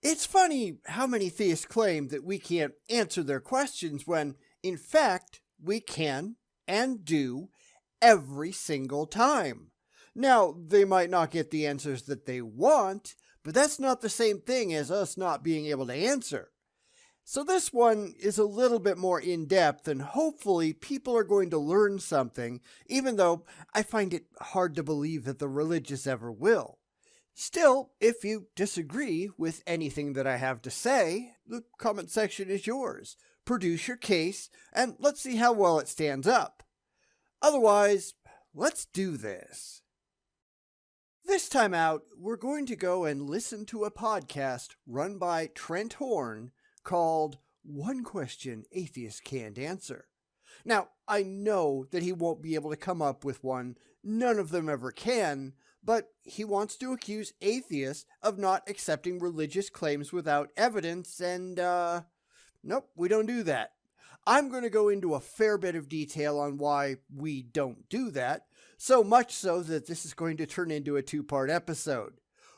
It's funny how many theists claim that we can't answer their questions when, in fact, we can and do every single time. Now, they might not get the answers that they want, but that's not the same thing as us not being able to answer. So this one is a little bit more in-depth, and hopefully people are going to learn something, even though I find it hard to believe that the religious ever will. Still, if you disagree with anything that I have to say, the comment section is yours. Produce your case, and let's see how well it stands up. Otherwise, let's do this. This time out, we're going to go and listen to a podcast run by Trent Horn called One Question Atheists Can't Answer. Now, I know that he won't be able to come up with one, none of them ever can, but he wants to accuse atheists of not accepting religious claims without evidence, and, nope, we don't do that. I'm going to go into a fair bit of detail on why we don't do that, so much so that this is going to turn into a two-part episode.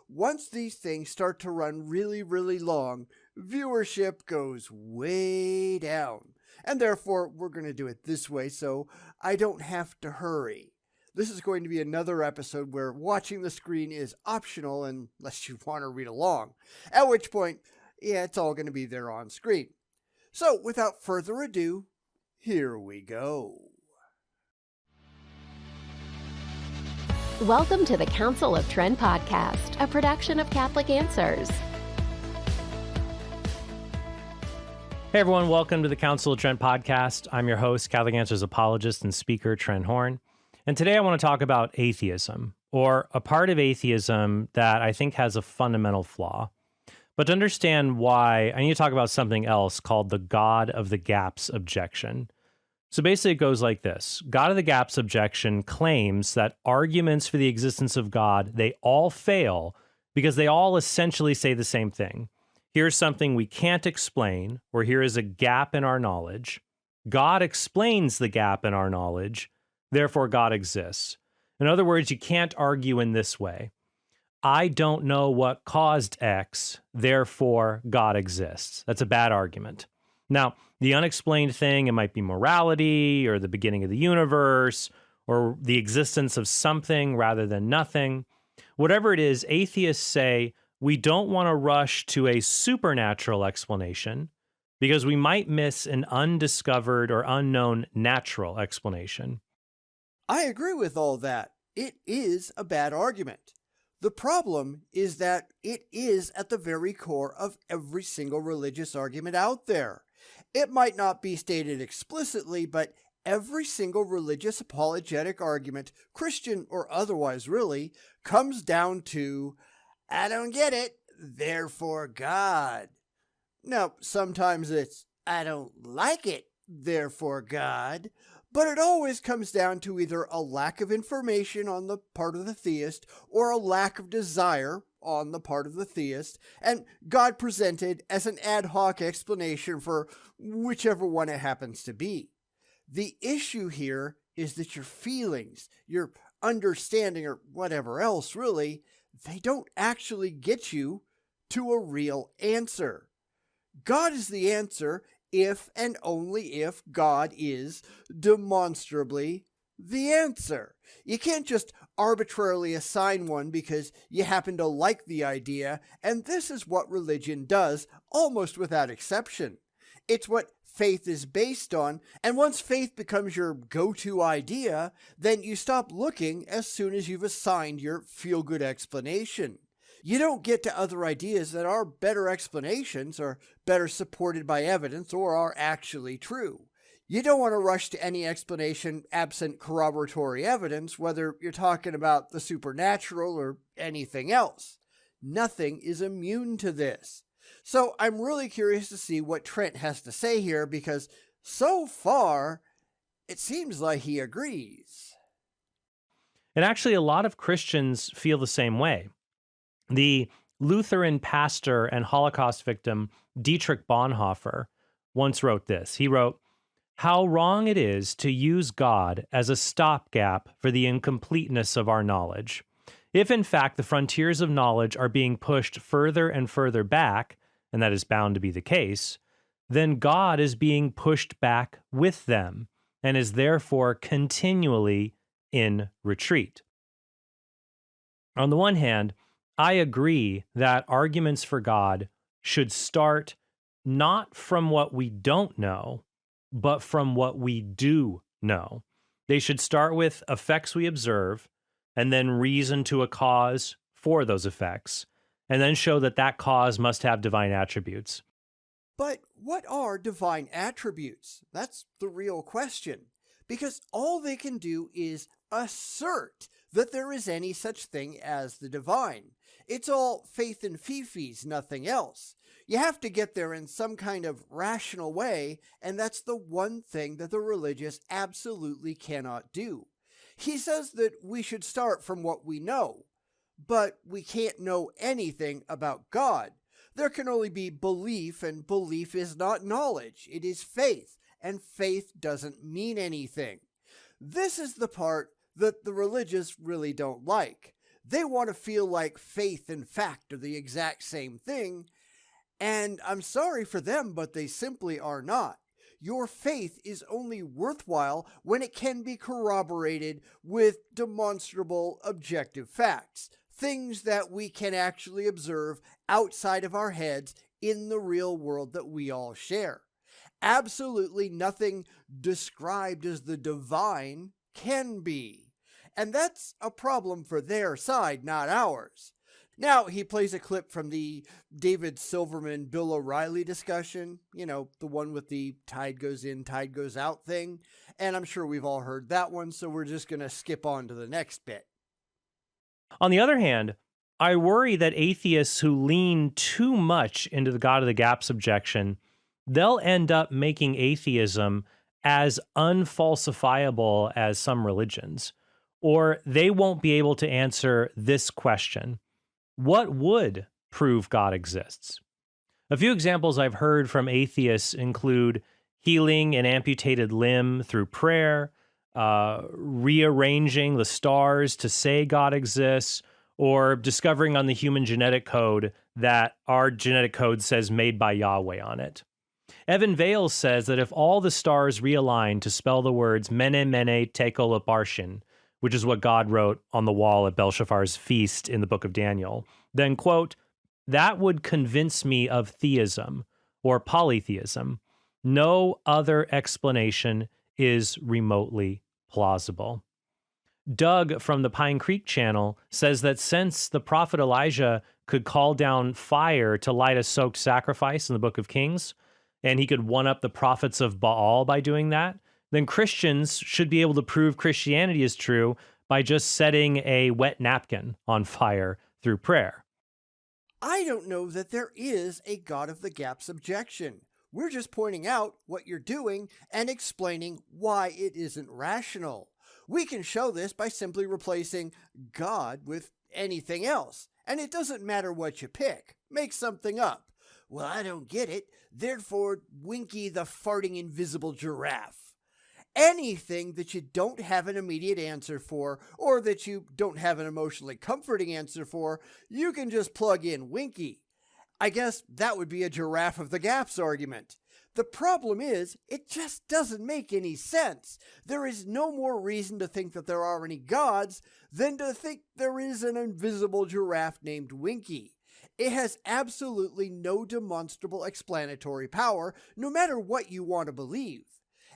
Once these things start to run really, really long, viewership goes way down, and therefore we're going to do it this way so I don't have to hurry. This is going to be another episode where watching the screen is optional unless you want to read along, at which point, yeah, it's all going to be there on screen. So without further ado, here we go. Welcome to the Council of Trent podcast, a production of Catholic Answers. Hey everyone, welcome to the Council of Trent podcast. I'm your host, Catholic Answers apologist and speaker, Trent Horn. And today I want to talk about atheism, or a part of atheism that I think has a fundamental flaw. But to understand why, I need to talk about something else called the God of the Gaps objection. So basically it goes like this. God of the Gaps objection claims that arguments for the existence of God, they all fail because they all essentially say the same thing. Here's something we can't explain, or here is a gap in our knowledge. God explains the gap in our knowledge, therefore God exists. In other words, you can't argue in this way. I don't know what caused X, therefore God exists. That's a bad argument. Now, the unexplained thing, it might be morality or the beginning of the universe or the existence of something rather than nothing. Whatever it is, atheists say we don't want to rush to a supernatural explanation because we might miss an undiscovered or unknown natural explanation. I agree with all that. It is a bad argument. The problem is that it is at the very core of every single religious argument out there. It might not be stated explicitly, but every single religious apologetic argument, Christian or otherwise really, comes down to, I don't get it, therefore God. Now, sometimes it's, I don't like it, therefore God. But it always comes down to either a lack of information on the part of the theist or a lack of desire on the part of the theist, and God presented as an ad hoc explanation for whichever one it happens to be. The issue here is that your feelings, your understanding, or whatever else really, they don't actually get you to a real answer. God is the answer if and only if God is demonstrably the answer. You can't just arbitrarily assign one because you happen to like the idea, and this is what religion does almost without exception. It's what faith is based on, and once faith becomes your go-to idea, then you stop looking as soon as you've assigned your feel-good explanation. You don't get to other ideas that are better explanations or better supported by evidence or are actually true. You don't want to rush to any explanation absent corroboratory evidence, whether you're talking about the supernatural or anything else. Nothing is immune to this. So I'm really curious to see what Trent has to say here because so far, it seems like he agrees. And actually, a lot of Christians feel the same way. The Lutheran pastor and Holocaust victim Dietrich Bonhoeffer once wrote this. He wrote, "How wrong it is to use God as a stopgap for the incompleteness of our knowledge. If in fact the frontiers of knowledge are being pushed further and further back, and that is bound to be the case, then God is being pushed back with them and is therefore continually in retreat. On the one hand, I agree that arguments for God should start not from what we don't know, but from what we do know. They should start with effects we observe and then reason to a cause for those effects, and then show that that cause must have divine attributes. But what are divine attributes? That's the real question. Because all they can do is assert that there is any such thing as the divine. It's all faith and fifis, nothing else. You have to get there in some kind of rational way, and that's the one thing that the religious absolutely cannot do. He says that we should start from what we know, but we can't know anything about God. There can only be belief, and belief is not knowledge. It is faith, and faith doesn't mean anything. This is the part that the religious really don't like. They want to feel like faith and fact are the exact same thing, and I'm sorry for them, but they simply are not. Your faith is only worthwhile when it can be corroborated with demonstrable objective facts, things that we can actually observe outside of our heads in the real world that we all share. Absolutely nothing described as the divine can be. And that's a problem for their side, not ours. Now, he plays a clip from the David Silverman, Bill O'Reilly discussion, the one with the tide goes in, tide goes out thing. And I'm sure we've all heard that one, so we're just going to skip on to the next bit. On the other hand, I worry that atheists who lean too much into the God of the Gaps objection, they'll end up making atheism as unfalsifiable as some religions, or they won't be able to answer this question: what would prove God exists? A few examples I've heard from atheists include healing an amputated limb through prayer, rearranging the stars to say God exists, or discovering on the human genetic code that our genetic code says made by Yahweh on it. Evan Vales says that if all the stars realign to spell the words Mene Mene Tekel Uparshin, which is what God wrote on the wall at Belshazzar's feast in the book of Daniel, then, quote, that would convince me of theism or polytheism. No other explanation is remotely plausible. Doug from the Pine Creek channel says that since the prophet Elijah could call down fire to light a soaked sacrifice in the book of Kings, and he could one-up the prophets of Baal by doing that, then Christians should be able to prove Christianity is true by just setting a wet napkin on fire through prayer. I don't know that there is a God of the Gaps objection. We're just pointing out what you're doing and explaining why it isn't rational. We can show this by simply replacing God with anything else, and it doesn't matter what you pick. Make something up. Well, I don't get it, therefore Winky the farting invisible giraffe. Anything that you don't have an immediate answer for, or that you don't have an emotionally comforting answer for, you can just plug in Winky. I guess that would be a giraffe of the gaps argument. The problem is, it just doesn't make any sense. There is no more reason to think that there are any gods than to think there is an invisible giraffe named Winky. It has absolutely no demonstrable explanatory power, no matter what you want to believe.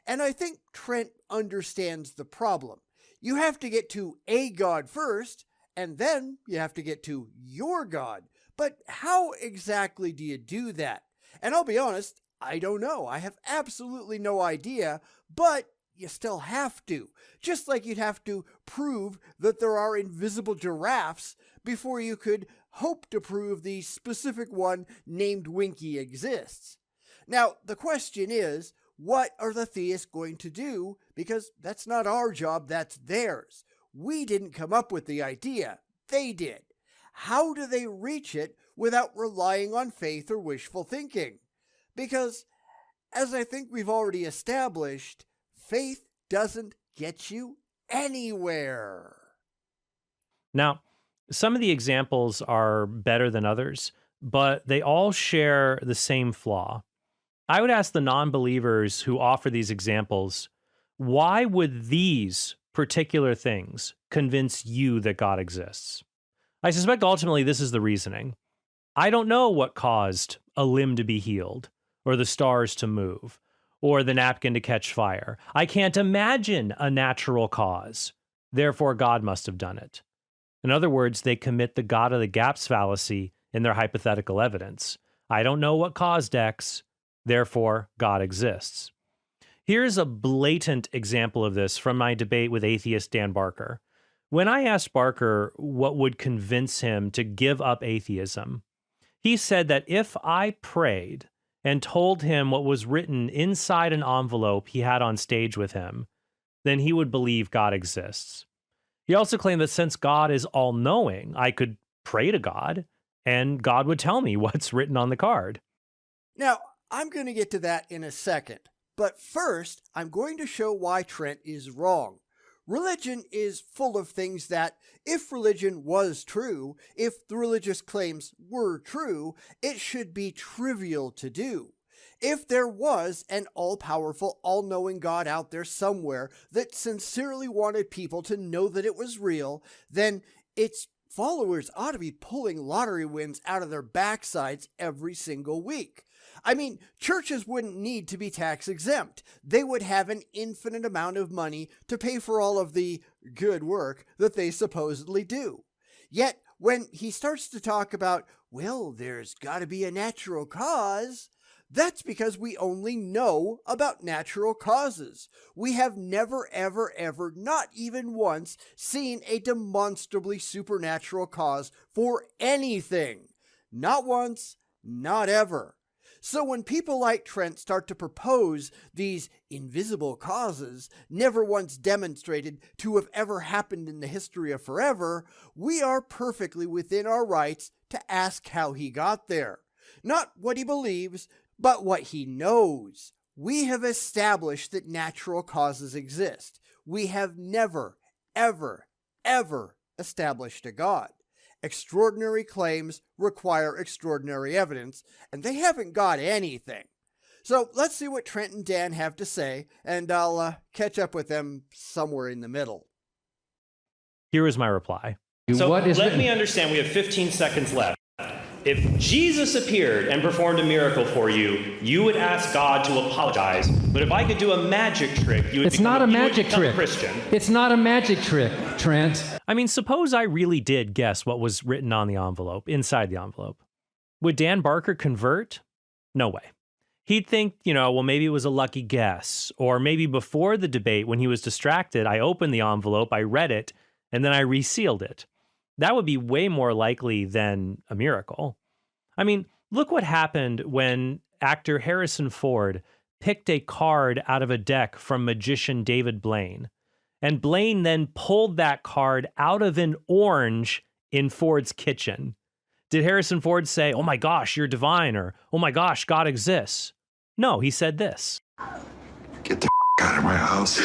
And I think Trent understands the problem. You have to get to a God first, and then you have to get to your God. But how exactly do you do that? And I'll be honest, I don't know. I have absolutely no idea, but you still have to. Just like you'd have to prove that there are invisible giraffes before you could hope to prove the specific one named Winky exists. Now, the question is, what are the theists going to do? Because that's not our job, that's theirs. We didn't come up with the idea. They did. How do they reach it without relying on faith or wishful thinking? Because, as I think we've already established, faith doesn't get you anywhere. Now, Some of the examples are better than others, but they all share the same flaw. I would ask the non-believers who offer these examples, why would these particular things convince you that God exists? I suspect ultimately this is the reasoning. I don't know what caused a limb to be healed, or the stars to move, or the napkin to catch fire. I can't imagine a natural cause. Therefore, God must have done it. In other words, they commit the God of the gaps fallacy in their hypothetical evidence. I don't know what caused X. Therefore, God exists. Here's a blatant example of this from my debate with atheist Dan Barker. When I asked Barker what would convince him to give up atheism, he said that if I prayed and told him what was written inside an envelope he had on stage with him, then he would believe God exists. He also claimed that since God is all-knowing, I could pray to God and God would tell me what's written on the card. Now, I'm going to get to that in a second, but first, I'm going to show why Trent is wrong. Religion is full of things that, if religion was true, if the religious claims were true, it should be trivial to do. If there was an all-powerful, all-knowing God out there somewhere that sincerely wanted people to know that it was real, then its followers ought to be pulling lottery wins out of their backsides every single week. I mean, churches wouldn't need to be tax exempt. They would have an infinite amount of money to pay for all of the good work that they supposedly do. Yet, when he starts to talk about, well, there's got to be a natural cause, that's because we only know about natural causes. We have never, ever, ever, not even once, seen a demonstrably supernatural cause for anything. Not once, not ever. So when people like Trent start to propose these invisible causes, never once demonstrated to have ever happened in the history of forever, we are perfectly within our rights to ask how he got there. Not what he believes, but what he knows. We have established that natural causes exist. We have never, ever, ever established a God. Extraordinary claims require extraordinary evidence, and they haven't got anything. So let's see what Trent and Dan have to say, and I'll catch up with them somewhere in the middle. Here is my reply. So let me understand, we have 15 seconds left. If Jesus appeared and performed a miracle for you, you would ask God to apologize. But if I could do a magic trick, you would become a Christian. It's not a magic trick, Trent. I mean, suppose I really did guess what was written on the envelope, inside the envelope. Would Dan Barker convert? No way. He'd think, well, maybe it was a lucky guess. Or maybe before the debate, when he was distracted, I opened the envelope, I read it, and then I resealed it. That would be way more likely than a miracle. I mean, look what happened when actor Harrison Ford picked a card out of a deck from magician David Blaine. And Blaine then pulled that card out of an orange in Ford's kitchen. Did Harrison Ford say, "Oh my gosh, you're divine," or "Oh my gosh, God exists"? No, he said this. Get the out of my house.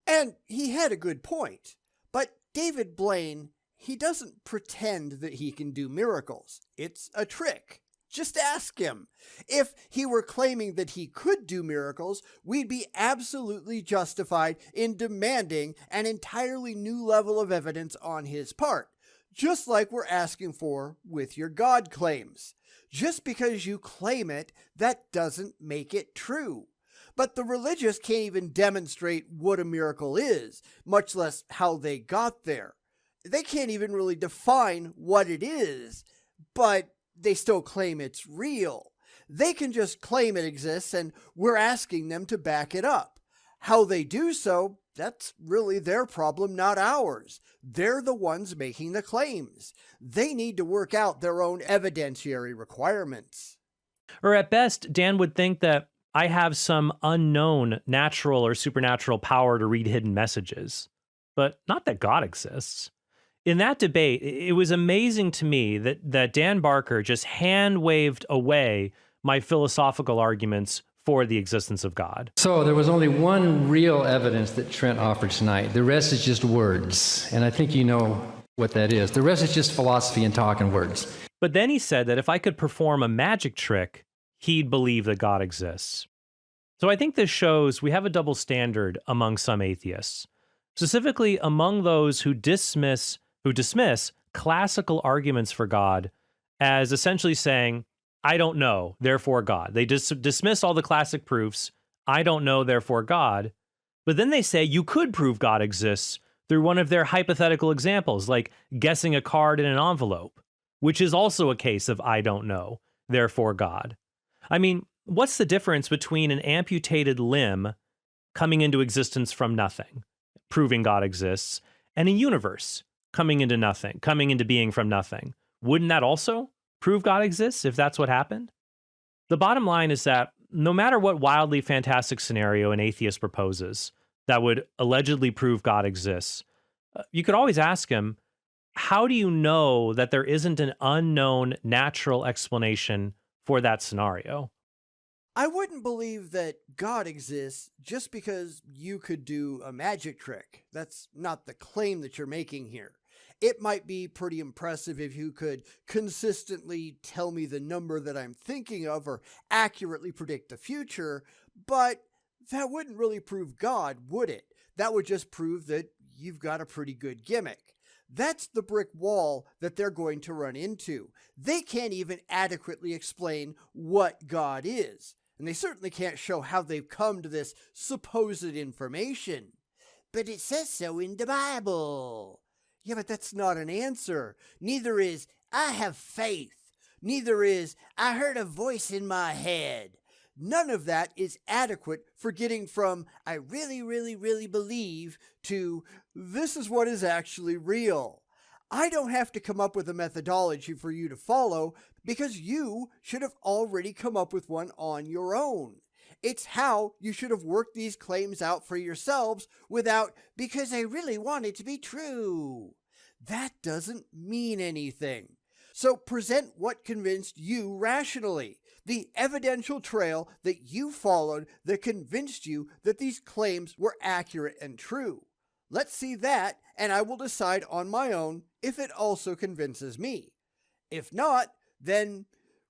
And he had a good point. But David Blaine, he doesn't pretend that he can do miracles. It's a trick. Just ask him. If he were claiming that he could do miracles, we'd be absolutely justified in demanding an entirely new level of evidence on his part, just like we're asking for with your God claims. Just because you claim it, that doesn't make it true. But the religious can't even demonstrate what a miracle is, much less how they got there. They can't even really define what it is, but they still claim it's real. They can just claim it exists, and we're asking them to back it up. How they do so, that's really their problem, not ours. They're the ones making the claims. They need to work out their own evidentiary requirements. Or at best, Dan would think that I have some unknown natural or supernatural power to read hidden messages, but not that God exists. In that debate, it was amazing to me that Dan Barker just hand-waved away my philosophical arguments for the existence of God. So there was only one real evidence that Trent offered tonight. The rest is just words. And I think you know what that is. The rest is just philosophy and talk and words. But then he said that if I could perform a magic trick, he'd believe that God exists. So I think this shows we have a double standard among some atheists, specifically among those who dismiss classical arguments for God as essentially saying, I don't know, therefore God. They dismiss all the classic proofs, I don't know, therefore God. But then they say you could prove God exists through one of their hypothetical examples, like guessing a card in an envelope, which is also a case of I don't know, therefore God. I mean, what's the difference between an amputated limb coming into existence from nothing, proving God exists, and a universe coming into nothing, coming into being from nothing? Wouldn't that also prove God exists if that's what happened? The bottom line is that no matter what wildly fantastic scenario an atheist proposes that would allegedly prove God exists, you could always ask him, how do you know that there isn't an unknown natural explanation for that scenario? I wouldn't believe that God exists just because you could do a magic trick. That's not the claim that you're making here. It might be pretty impressive if you could consistently tell me the number that I'm thinking of or accurately predict the future, but that wouldn't really prove God, would it? That would just prove that you've got a pretty good gimmick. That's the brick wall that they're going to run into. They can't even adequately explain what God is, and they certainly can't show how they've come to this supposed information. But it says so in the Bible. Yeah, but that's not an answer. Neither is, I have faith. Neither is, I heard a voice in my head. None of that is adequate for getting from, I really, really, really believe, to, this is what is actually real. I don't have to come up with a methodology for you to follow because you should have already come up with one on your own. It's how you should have worked these claims out for yourselves without, because I really want it to be true. That doesn't mean anything. So present what convinced you rationally, the evidential trail that you followed that convinced you that these claims were accurate and true. Let's see that, and I will decide on my own if it also convinces me. If not, then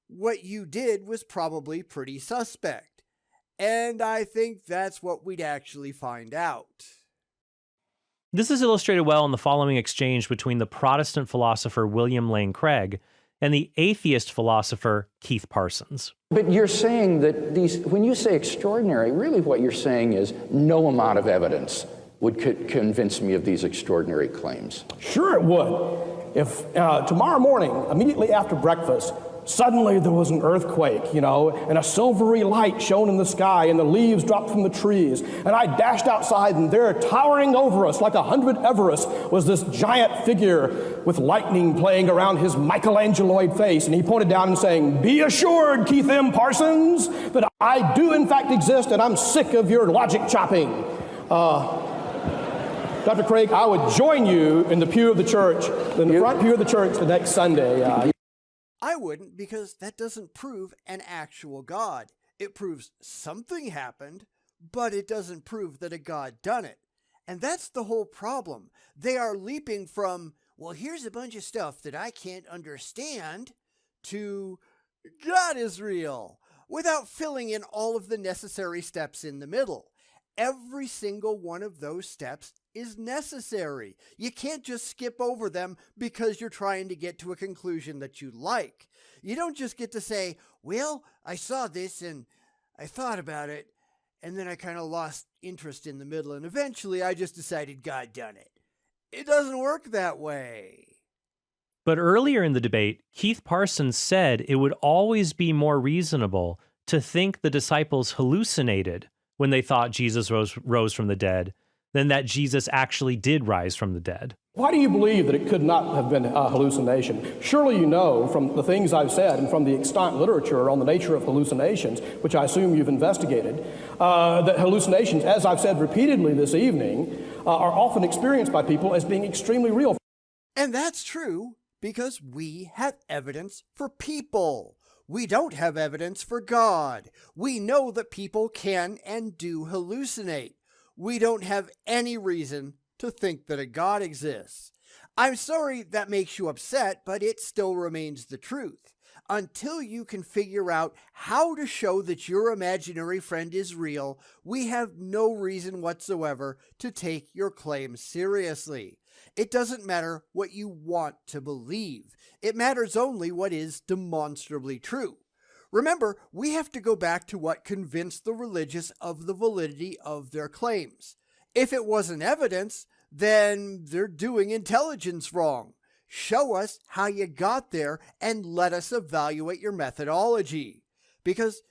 what you did was probably pretty suspect. And I think that's what we'd actually find out. This is illustrated well in the following exchange between the Protestant philosopher William Lane Craig and the atheist philosopher Keith Parsons. But you're saying that when you say extraordinary, really what you're saying is no amount of evidence would convince me of these extraordinary claims. Sure it would. If tomorrow morning, immediately after breakfast, suddenly there was an earthquake, and a silvery light shone in the sky, and the leaves dropped from the trees. And I dashed outside, and there, towering over us like 100 Everests, was this giant figure with lightning playing around his Michelangeloid face. And he pointed down and saying, "Be assured, Keith M. Parsons, that I do in fact exist, and I'm sick of your logic chopping." Dr. Craig, I would join you in the pew of the church, in the front pew of the church the next Sunday. I wouldn't, because that doesn't prove an actual God. It proves something happened, but it doesn't prove that a God done it. And that's the whole problem. They are leaping from, well, here's a bunch of stuff that I can't understand, to God is real, without filling in all of the necessary steps in the middle. Every single one of those steps is necessary. You can't just skip over them because you're trying to get to a conclusion that you like. You don't just get to say, well, I saw this and I thought about it, and then I kind of lost interest in the middle, and eventually I just decided God done it. It doesn't work that way. But earlier in the debate, Keith Parsons said it would always be more reasonable to think the disciples hallucinated when they thought Jesus rose from the dead than that Jesus actually did rise from the dead. Why do you believe that it could not have been a hallucination? Surely you know from the things I've said and from the extant literature on the nature of hallucinations, which I assume you've investigated, that hallucinations, as I've said repeatedly this evening, are often experienced by people as being extremely real. And that's true, because we have evidence for people. We don't have evidence for God. We know that people can and do hallucinate. We don't have any reason to think that a God exists. I'm sorry that makes you upset, but it still remains the truth. Until you can figure out how to show that your imaginary friend is real, we have no reason whatsoever to take your claims seriously. It doesn't matter what you want to believe. It matters only what is demonstrably true. Remember, we have to go back to what convinced the religious of the validity of their claims. If it wasn't evidence, then they're doing intelligence wrong. Show us how you got there and let us evaluate your methodology. Because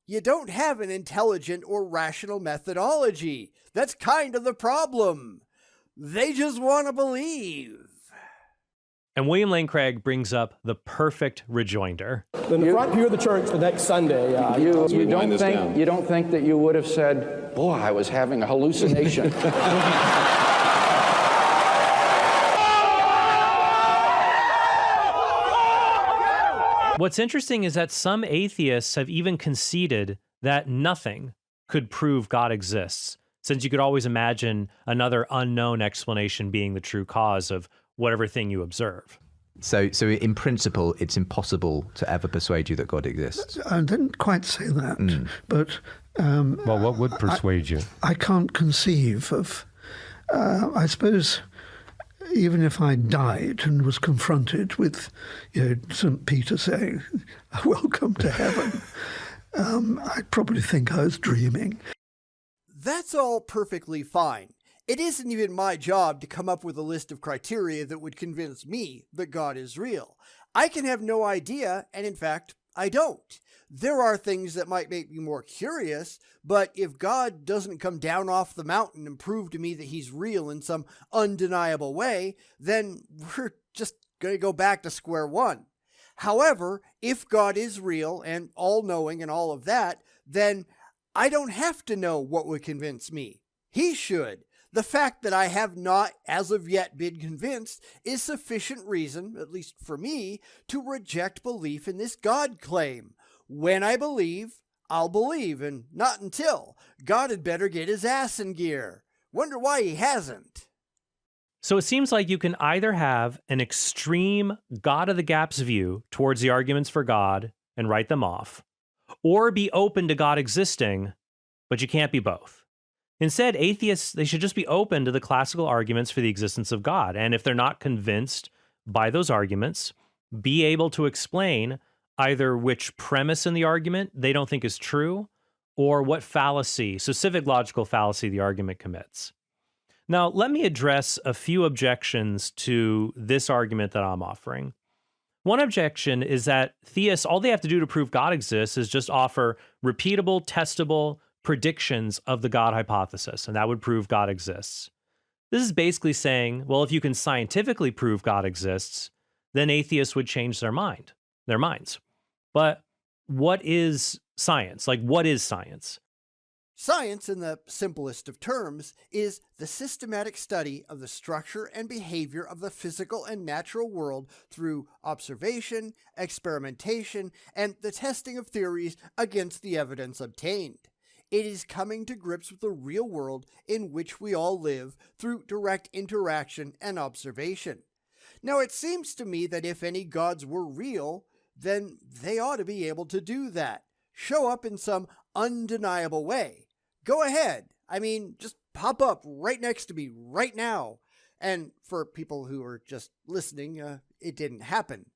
you don't have an intelligent or rational methodology. That's kind of the problem. They just want to believe. And William Lane Craig brings up the perfect rejoinder. In the front pew of the church the next Sunday, You don't think that you would have said, boy, I was having a hallucination. What's interesting is that some atheists have even conceded that nothing could prove God exists, since you could always imagine another unknown explanation being the true cause of whatever thing you observe. So in principle, it's impossible to ever persuade you that God exists. I didn't quite say that, but... well, what would persuade you? I can't conceive of... I suppose even if I died and was confronted with St. Peter saying, welcome to heaven, I'd probably think I was dreaming. That's all perfectly fine. It isn't even my job to come up with a list of criteria that would convince me that God is real. I can have no idea, and in fact, I don't. There are things that might make me more curious, but if God doesn't come down off the mountain and prove to me that he's real in some undeniable way, then we're just going to go back to square one. However, if God is real and all-knowing and all of that, then I don't have to know what would convince me. He should. The fact that I have not, as of yet, been convinced is sufficient reason, at least for me, to reject belief in this God claim. When I believe, I'll believe, and not until. God had better get his ass in gear. Wonder why he hasn't. So it seems like you can either have an extreme God of the gaps view towards the arguments for God and write them off, or be open to God existing, but you can't be both. Instead, atheists, they should just be open to the classical arguments for the existence of God. And if they're not convinced by those arguments, be able to explain either which premise in the argument they don't think is true, or what fallacy, specific logical fallacy the argument commits. Now, let me address a few objections to this argument that I'm offering. One objection is that theists, all they have to do to prove God exists is just offer repeatable, testable predictions of the God hypothesis, and that would prove God exists. This is basically saying, well, if you can scientifically prove God exists, then atheists would change their minds. But what is science? Like, what is science? Science, in the simplest of terms, is the systematic study of the structure and behavior of the physical and natural world through observation, experimentation, and the testing of theories against the evidence obtained. It is coming to grips with the real world in which we all live through direct interaction and observation. Now, it seems to me that if any gods were real, then they ought to be able to do that. Show up in some undeniable way. Go ahead. I mean, just pop up right next to me right now. And for people who are just listening, it didn't happen.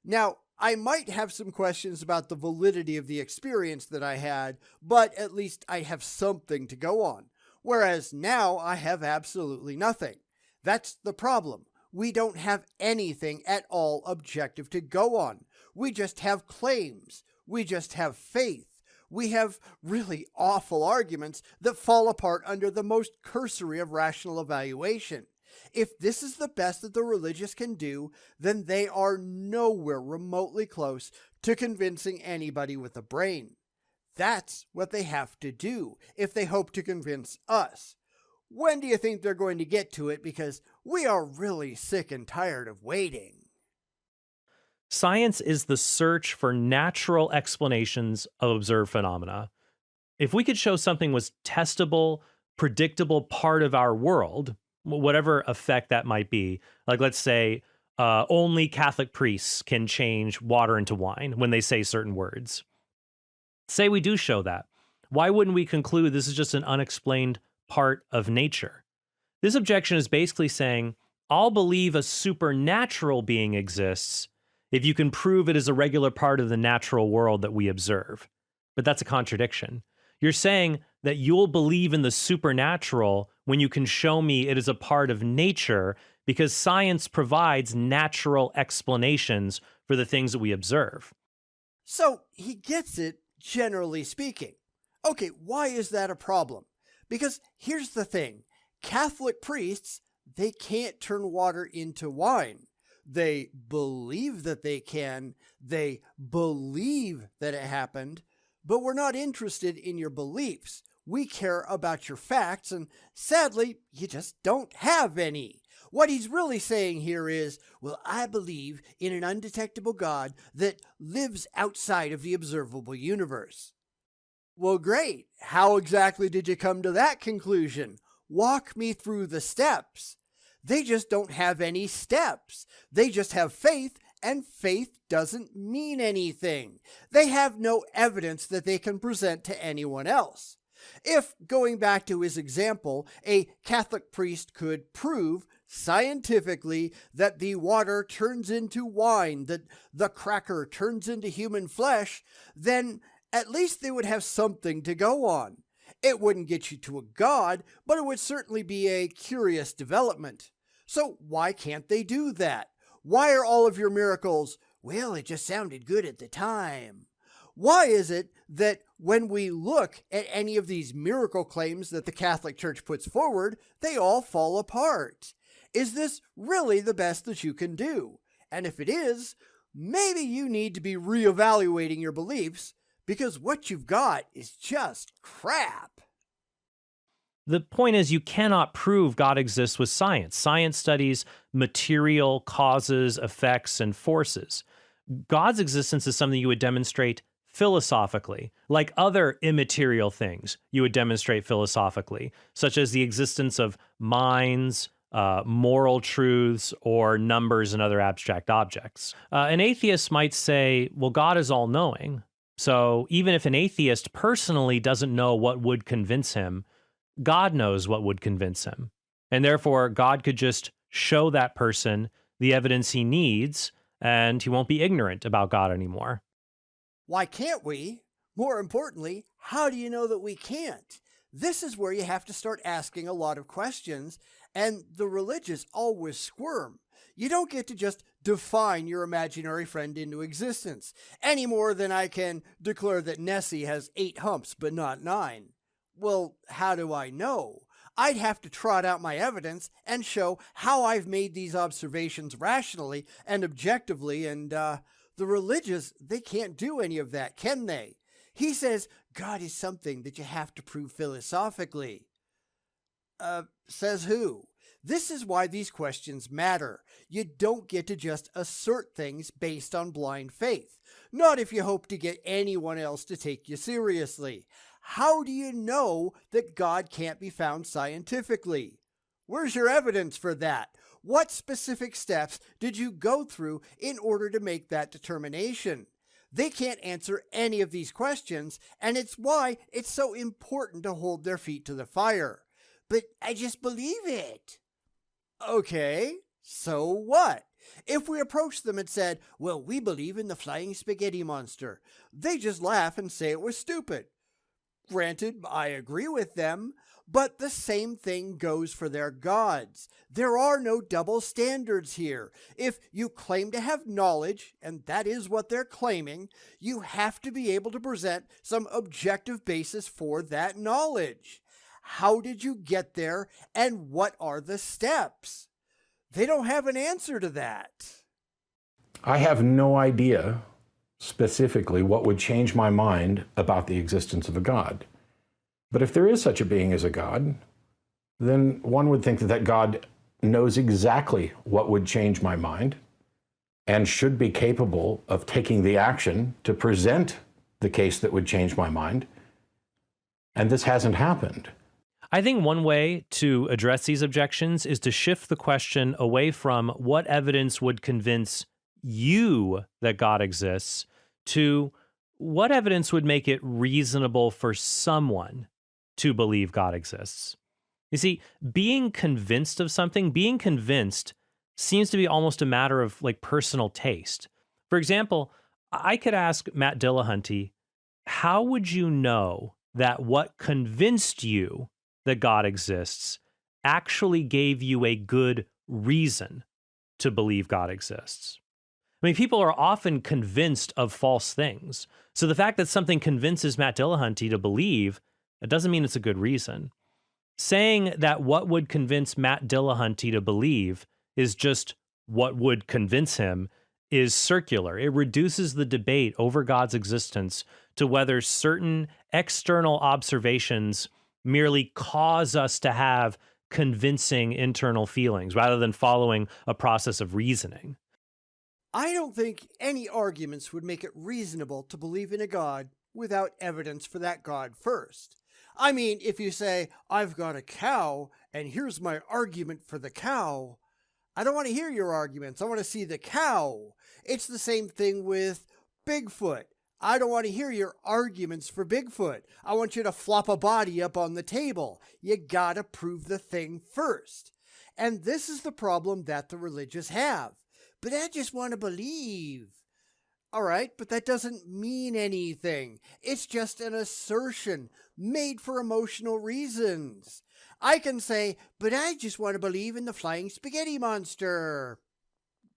Now, I might have some questions about the validity of the experience that I had, but at least I have something to go on. Whereas now I have absolutely nothing. That's the problem. We don't have anything at all objective to go on. We just have claims. We just have faith. We have really awful arguments that fall apart under the most cursory of rational evaluation. If this is the best that the religious can do, then they are nowhere remotely close to convincing anybody with a brain. That's what they have to do if they hope to convince us. When do you think they're going to get to it? Because we are really sick and tired of waiting. Science is the search for natural explanations of observed phenomena. If we could show something was testable, predictable part of our world, whatever effect that might be, like let's say only Catholic priests can change water into wine when they say certain words. Say we do show that. Why wouldn't we conclude this is just an unexplained part of nature? This objection is basically saying, I'll believe a supernatural being exists if you can prove it is a regular part of the natural world that we observe. But that's a contradiction. You're saying that you'll believe in the supernatural when you can show me it is a part of nature because science provides natural explanations for the things that we observe. So he gets it, generally speaking. Okay, why is that a problem? Because here's the thing. Catholic priests, they can't turn water into wine. They believe that they can. They believe that it happened. But we're not interested in your beliefs. We care about your facts, and sadly, you just don't have any. What he's really saying here is, well, I believe in an undetectable God that lives outside of the observable universe. Well, great. How exactly did you come to that conclusion? Walk me through the steps. They just don't have any steps. They just have faith, and faith doesn't mean anything. They have no evidence that they can present to anyone else. If, going back to his example, a Catholic priest could prove scientifically that the water turns into wine, that the cracker turns into human flesh, then at least they would have something to go on. It wouldn't get you to a God, but it would certainly be a curious development. So why can't they do that? Why are all of your miracles, well, it just sounded good at the time? Why is it that when we look at any of these miracle claims that the Catholic Church puts forward, they all fall apart? Is this really the best that you can do? And if it is, maybe you need to be reevaluating your beliefs, because what you've got is just crap. The point is, you cannot prove God exists with science. Science studies material causes, effects, and forces. God's existence is something you would demonstrate philosophically, like other immaterial things you would demonstrate philosophically, such as the existence of minds, moral truths, or numbers and other abstract objects. An atheist might say, well, God is all-knowing. So even if an atheist personally doesn't know what would convince him, God knows what would convince him. And therefore, God could just show that person the evidence he needs, and he won't be ignorant about God anymore. Why can't we? More importantly, how do you know that we can't? This is where you have to start asking a lot of questions, and the religious always squirm. You don't get to just define your imaginary friend into existence, any more than I can declare that Nessie has 8 humps but not 9. Well, how do I know? I'd have to trot out my evidence and show how I've made these observations rationally and objectively, and the religious, they can't do any of that, can they? He says God is something that you have to prove philosophically. Says who? This is why these questions matter. You don't get to just assert things based on blind faith. Not if you hope to get anyone else to take you seriously. How do you know that God can't be found scientifically? Where's your evidence for that? What specific steps did you go through in order to make that determination? They can't answer any of these questions, and it's why it's so important to hold their feet to the fire. But I just believe it. Okay, so what? If we approached them and said, well, we believe in the flying spaghetti monster, they just laugh and say it was stupid. Granted, I agree with them, but the same thing goes for their gods. There are no double standards here. If you claim to have knowledge, and that is what they're claiming, you have to be able to present some objective basis for that knowledge. How did you get there, and what are the steps? They don't have an answer to that. I have no idea specifically what would change my mind about the existence of a God. But if there is such a being as a God, then one would think that God knows exactly what would change my mind and should be capable of taking the action to present the case that would change my mind. And this hasn't happened. I think one way to address these objections is to shift the question away from what evidence would convince you that God exists to what evidence would make it reasonable for someone to believe God exists. You see, being convinced of something, being convinced seems to be almost a matter of like personal taste. For example, I could ask Matt Dillahunty, how would you know that what convinced you that God exists actually gave you a good reason to believe God exists? I mean, people are often convinced of false things. So the fact that something convinces Matt Dillahunty to believe, it doesn't mean it's a good reason. Saying that what would convince Matt Dillahunty to believe is just what would convince him is circular. It reduces the debate over God's existence to whether certain external observations merely cause us to have convincing internal feelings rather than following a process of reasoning. I don't think any arguments would make it reasonable to believe in a God without evidence for that God first. I mean, if you say, I've got a cow, and here's my argument for the cow, I don't want to hear your arguments. I want to see the cow. It's the same thing with Bigfoot. I don't want to hear your arguments for Bigfoot. I want you to flop a body up on the table. You gotta prove the thing first. And this is the problem that the religious have. But I just want to believe. All right, but that doesn't mean anything. It's just an assertion made for emotional reasons. I can say, but I just want to believe in the flying spaghetti monster.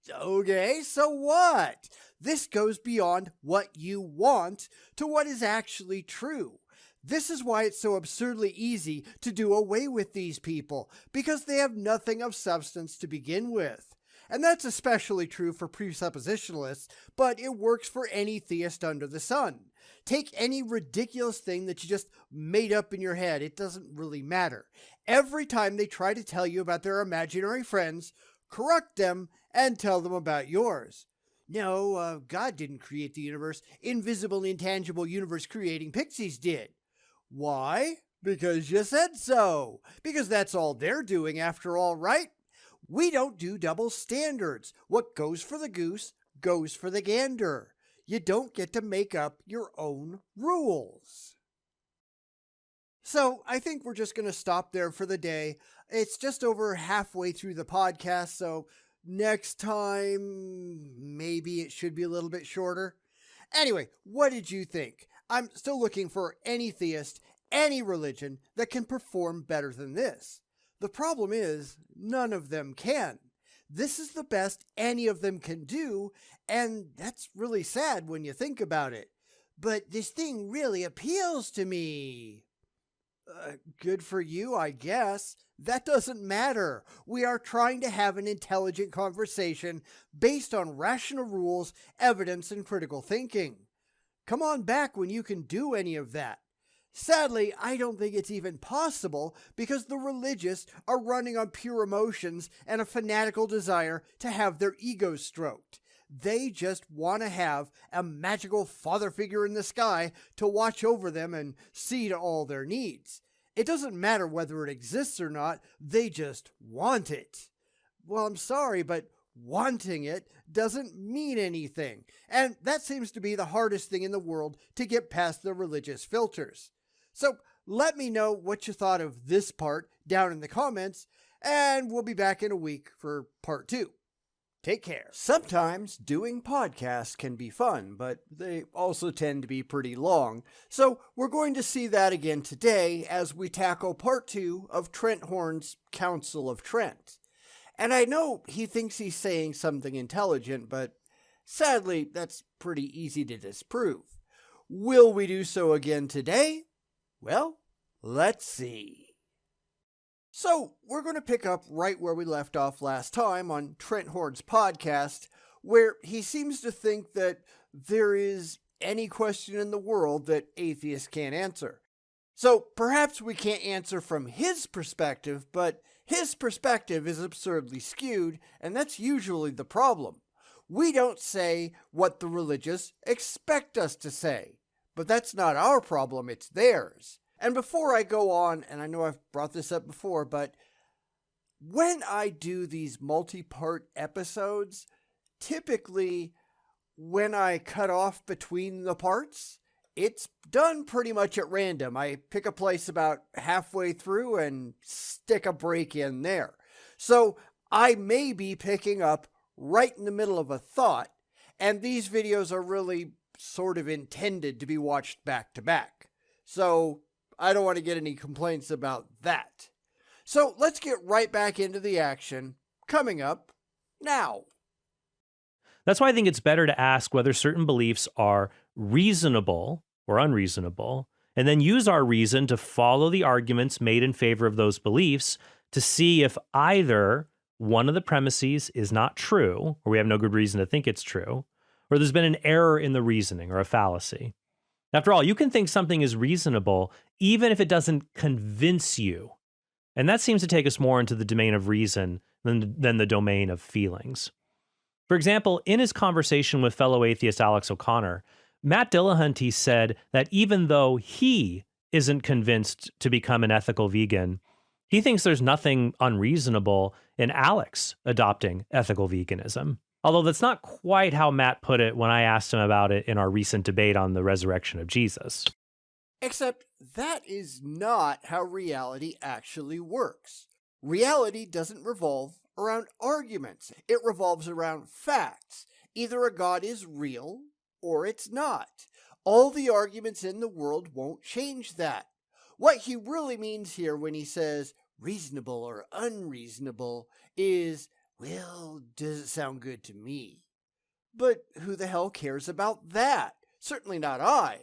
Okay, so what? This goes beyond what you want to what is actually true. This is why it's so absurdly easy to do away with these people, because they have nothing of substance to begin with. And that's especially true for presuppositionalists, but it works for any theist under the sun. Take any ridiculous thing that you just made up in your head. It doesn't really matter. Every time they try to tell you about their imaginary friends, correct them and tell them about yours. No, God didn't create the universe. Invisible, intangible, universe-creating pixies did. Why? Because you said so. Because that's all they're doing after all, right? We don't do double standards. What goes for the goose goes for the gander. You don't get to make up your own rules. So I think we're just going to stop there for the day. It's just over halfway through the podcast, so next time maybe it should be a little bit shorter. Anyway, what did you think? I'm still looking for any theist, any religion that can perform better than this. The problem is, none of them can. This is the best any of them can do, and that's really sad when you think about it. But this thing really appeals to me. Good for you, I guess. That doesn't matter. We are trying to have an intelligent conversation based on rational rules, evidence, and critical thinking. Come on back when you can do any of that. Sadly, I don't think it's even possible because the religious are running on pure emotions and a fanatical desire to have their egos stroked. They just want to have a magical father figure in the sky to watch over them and see to all their needs. It doesn't matter whether it exists or not, they just want it. Well, I'm sorry, but wanting it doesn't mean anything. And that seems to be the hardest thing in the world to get past the religious filters. So let me know what you thought of this part down in the comments, and we'll be back in a week for part 2. Take care. Sometimes doing podcasts can be fun, but they also tend to be pretty long. So we're going to see that again today as we tackle part 2 of Trent Horn's Council of Trent. And I know he thinks he's saying something intelligent, but sadly, that's pretty easy to disprove. Will we do so again today? Well, let's see. So, we're going to pick up right where we left off last time on Trent Horn's podcast, where he seems to think that there is any question in the world that atheists can't answer. So, perhaps we can't answer from his perspective, but his perspective is absurdly skewed, and that's usually the problem. We don't say what the religious expect us to say. But that's not our problem, it's theirs. And before I go on, and I know I've brought this up before, but when I do these multi-part episodes, typically when I cut off between the parts, it's done pretty much at random. I pick a place about halfway through and stick a break in there. So I may be picking up right in the middle of a thought, and these videos are really sort of intended to be watched back to back. So I don't want to get any complaints about that. So let's get right back into the action coming up now. That's why I think it's better to ask whether certain beliefs are reasonable or unreasonable, and then use our reason to follow the arguments made in favor of those beliefs to see if either one of the premises is not true, or we have no good reason to think it's true, or there's been an error in the reasoning or a fallacy. After all, you can think something is reasonable even if it doesn't convince you. And that seems to take us more into the domain of reason than the domain of feelings. For example, in his conversation with fellow atheist Alex O'Connor, Matt Dillahunty said that even though he isn't convinced to become an ethical vegan, he thinks there's nothing unreasonable in Alex adopting ethical veganism. Although that's not quite how Matt put it when I asked him about it in our recent debate on the resurrection of Jesus. Except that is not how reality actually works. Reality doesn't revolve around arguments. It revolves around facts. Either a God is real or it's not. All the arguments in the world won't change that. What he really means here when he says reasonable or unreasonable is, well, does it sound good to me? But who the hell cares about that? Certainly not I.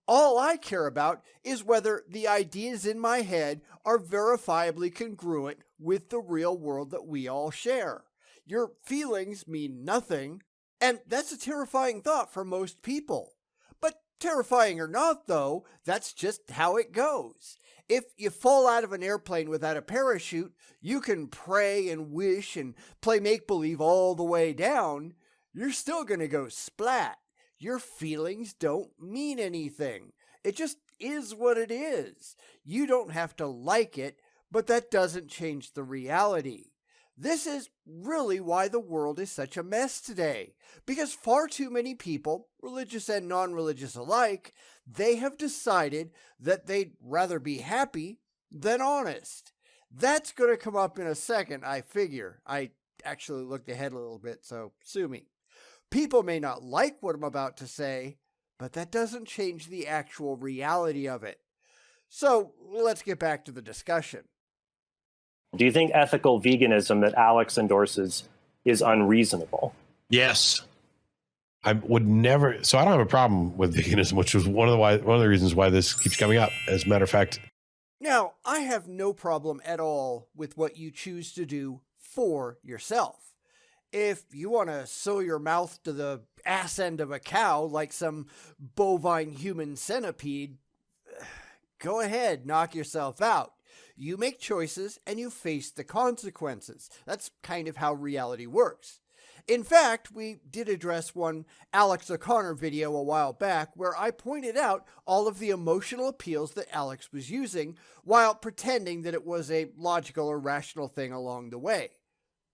All I care about is whether the ideas in my head are verifiably congruent with the real world that we all share. Your feelings mean nothing, and that's a terrifying thought for most people. But terrifying or not, though, that's just how it goes. If you fall out of an airplane without a parachute, you can pray and wish and play make-believe all the way down. You're still going to go splat. Your feelings don't mean anything. It just is what it is. You don't have to like it, but that doesn't change the reality. This is really why the world is such a mess today, because far too many people, religious and non-religious alike, they have decided that they'd rather be happy than honest. That's going to come up in a second, I figure. I actually looked ahead a little bit, so sue me. People may not like what I'm about to say, but that doesn't change the actual reality of it. So let's get back to the discussion. Do you think ethical veganism that Alex endorses is unreasonable? Yes. I would never. So I don't have a problem with veganism, which was one of the reasons why this keeps coming up. As a matter of fact. Now, I have no problem at all with what you choose to do for yourself. If you want to sew your mouth to the ass end of a cow like some bovine human centipede, go ahead, knock yourself out. You make choices and you face the consequences. That's kind of how reality works. In fact, we did address one Alex O'Connor video a while back where I pointed out all of the emotional appeals that Alex was using while pretending that it was a logical or rational thing along the way.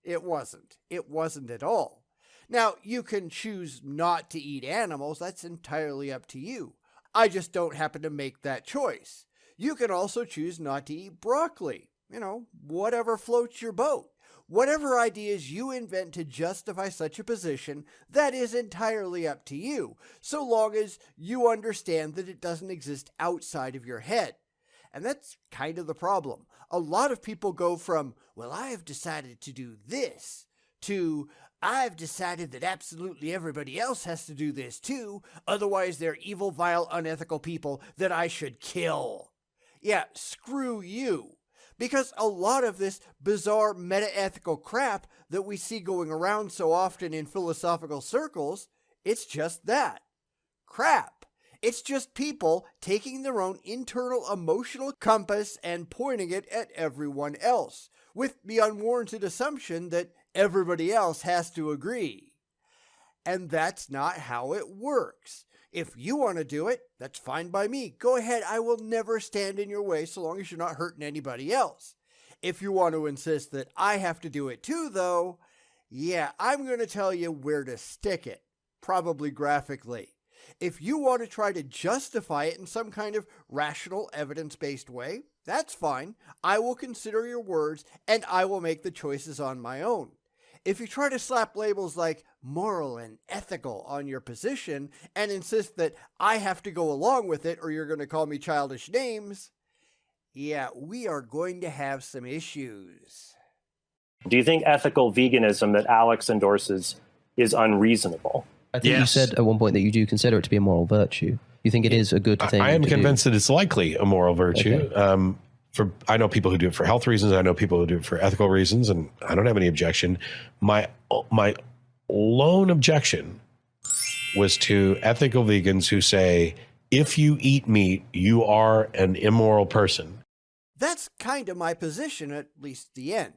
It wasn't. It wasn't at all. Now, you can choose not to eat animals. That's entirely up to you. I just don't happen to make that choice. You can also choose not to eat broccoli. Whatever floats your boat. Whatever ideas you invent to justify such a position, that is entirely up to you, so long as you understand that it doesn't exist outside of your head. And that's kind of the problem. A lot of people go from, well, I have decided to do this, to, I've decided that absolutely everybody else has to do this too, otherwise they're evil, vile, unethical people that I should kill. Yeah, screw you. Because a lot of this bizarre meta-ethical crap that we see going around so often in philosophical circles, it's just that. Crap. It's just people taking their own internal emotional compass and pointing it at everyone else, with the unwarranted assumption that everybody else has to agree. And that's not how it works. If you want to do it, that's fine by me. Go ahead. I will never stand in your way so long as you're not hurting anybody else. If you want to insist that I have to do it too, though, yeah, I'm going to tell you where to stick it, probably graphically. If you want to try to justify it in some kind of rational, evidence-based way, that's fine. I will consider your words and I will make the choices on my own. If you try to slap labels like moral and ethical on your position and insist that I have to go along with it or you're going to call me childish names, yeah, we are going to have some issues. Do you think ethical veganism that Alex endorses is unreasonable? I think you said at one point that you do consider it to be a moral virtue. You think it is a good thing? I am to convinced do? that it's likely a moral virtue. Okay. I know people who do it for health reasons. I know people who do it for ethical reasons, and I don't have any objection. My lone objection was to ethical vegans who say, if you eat meat, you are an immoral person. That's kind of my position, at least the end.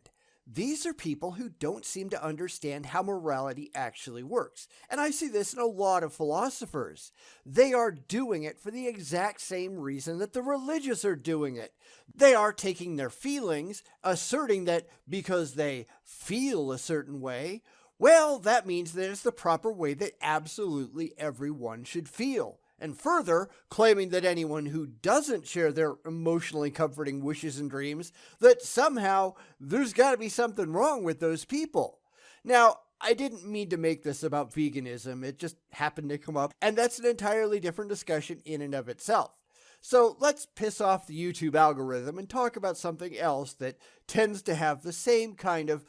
These are people who don't seem to understand how morality actually works. And I see this in a lot of philosophers. They are doing it for the exact same reason that the religious are doing it. They are taking their feelings, asserting that because they feel a certain way, well, that means that it's the proper way that absolutely everyone should feel. And further, claiming that anyone who doesn't share their emotionally comforting wishes and dreams, that somehow there's got to be something wrong with those people. Now, I didn't mean to make this about veganism, it just happened to come up, and that's an entirely different discussion in and of itself. So let's piss off the YouTube algorithm and talk about something else that tends to have the same kind of